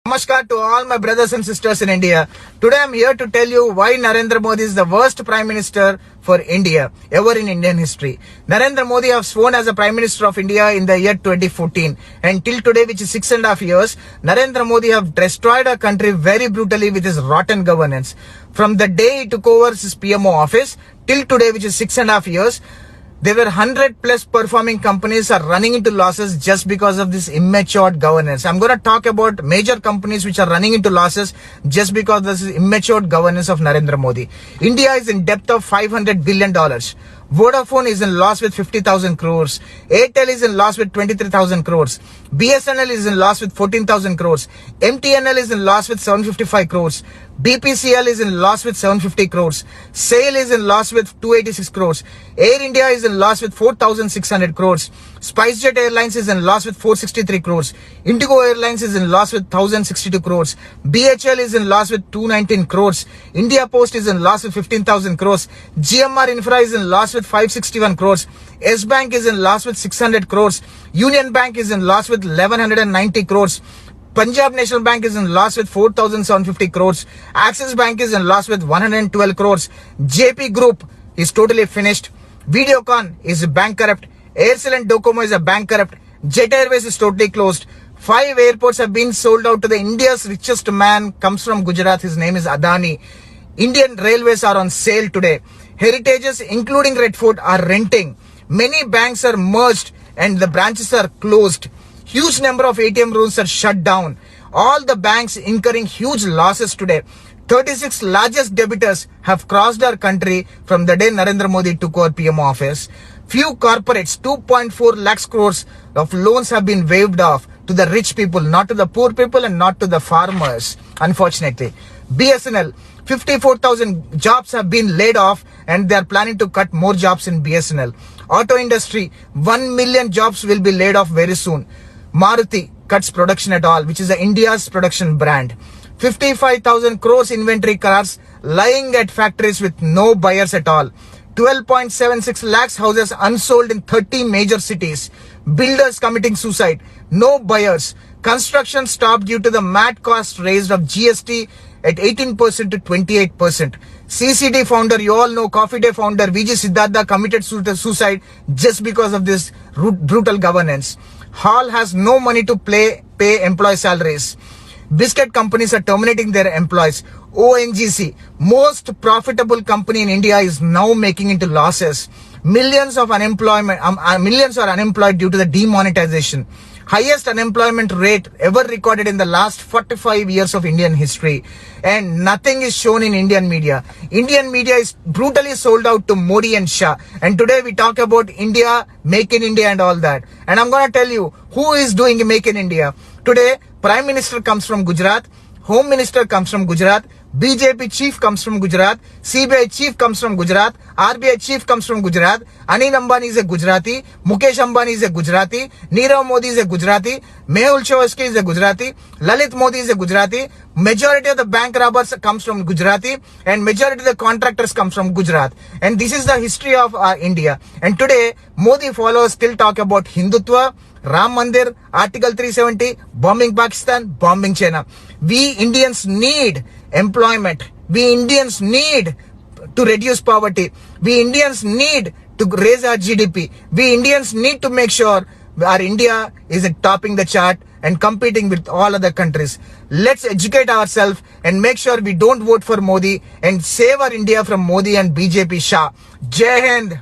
Namaskar to all my brothers and sisters in India. Today I'm here to tell you why Narendra Modi is the worst Prime Minister for India ever in Indian history. Narendra Modi was sworn as a Prime Minister of India in the year 2014, and till today, which is 6.5 years, Narendra Modi have destroyed our country very brutally with his rotten governance. From the day he took over his PMO office till today, which is 6.5 years, there were 100 plus performing companies are running into losses just because of this immature governance. I'm going to talk about major companies which are running into losses just because of this immature governance of Narendra Modi. India is in debt of $500 billion. Vodafone is in loss with 50,000 crores. Airtel is in loss with 23,000 crores. BSNL is in loss with 14,000 crores. MTNL is in loss with 755 crores. BPCL is in loss with 750 crores. SAIL is in loss with 286 crores. Air India is in loss with 4,600 crores. SpiceJet Airlines is in loss with 463 crores. Indigo Airlines is in loss with 1,062 crores. BHL is in loss with 219 crores. India Post is in loss with 15,000 crores. GMR Infra is in loss with 561 crores. S Bank is in loss with 600 crores. Union Bank is in loss with 1,190 crores. Punjab National Bank is in loss with 4,750 crores. Axis Bank is in loss with 112 crores. JP Group is totally finished. Videocon is bankrupt. Aircel and Docomo is a bankrupt. Jet Airways is totally closed. 5 airports have been sold out to the India's richest man, comes from Gujarat. His name is Adani. Indian railways are on sale today. Heritages, including Red Fort, are renting. Many banks are merged and the branches are closed. Huge number of ATM rooms are shut down. All the banks incurring huge losses today. 36 largest debtors have crossed our country from the day Narendra Modi took over PM office. Few corporates, 2.4 lakhs crores of loans have been waived off to the rich people, not to the poor people and not to the farmers, unfortunately. BSNL, 54,000 jobs have been laid off and they are planning to cut more jobs in BSNL. Auto industry, 1 million jobs will be laid off very soon. Maruti cuts production at all, which is India's production brand. 55,000 crores inventory cars lying at factories with no buyers at all. 12.76 lakhs houses unsold in 30 major cities. Builders committing suicide. No buyers. Construction stopped due to the mad cost raised of GST at 18% to 28%. CCD founder, you all know, Coffee Day founder VG Siddhartha committed suicide just because of this brutal governance. Hall has no money to pay employee salaries. Biscuit companies are terminating their employees. ONGC, most profitable company in India, is now making into losses. Millions are unemployed due to the demonetization. Highest unemployment rate ever recorded in the last 45 years of Indian history. And nothing is shown in Indian media. Indian media is brutally sold out to Modi and Shah. And today we talk about India, Make in India and all that. And I'm going to tell you who is doing Make in India. Today, Prime Minister comes from Gujarat. Home Minister comes from Gujarat. BJP Chief comes from Gujarat. CBI Chief comes from Gujarat. RBI Chief comes from Gujarat. Anil Ambani is a Gujarati. Mukesh Ambani is a Gujarati. Nirav Modi is a Gujarati. Mehul Chokshi is a Gujarati. Lalit Modi is a Gujarati. Majority of the bank robbers comes from Gujarati. And majority of the contractors comes from Gujarat. And this is the history of India. And today, Modi followers still talk about Hindutva, Ram Mandir, Article 370, bombing Pakistan, bombing China. We Indians need employment. We Indians need to reduce poverty. We Indians need to raise our GDP. We Indians need to make sure our India is topping the chart and competing with all other countries. Let's educate ourselves and make sure we don't vote for Modi and save our India from Modi and BJP Shah. Jai Hind.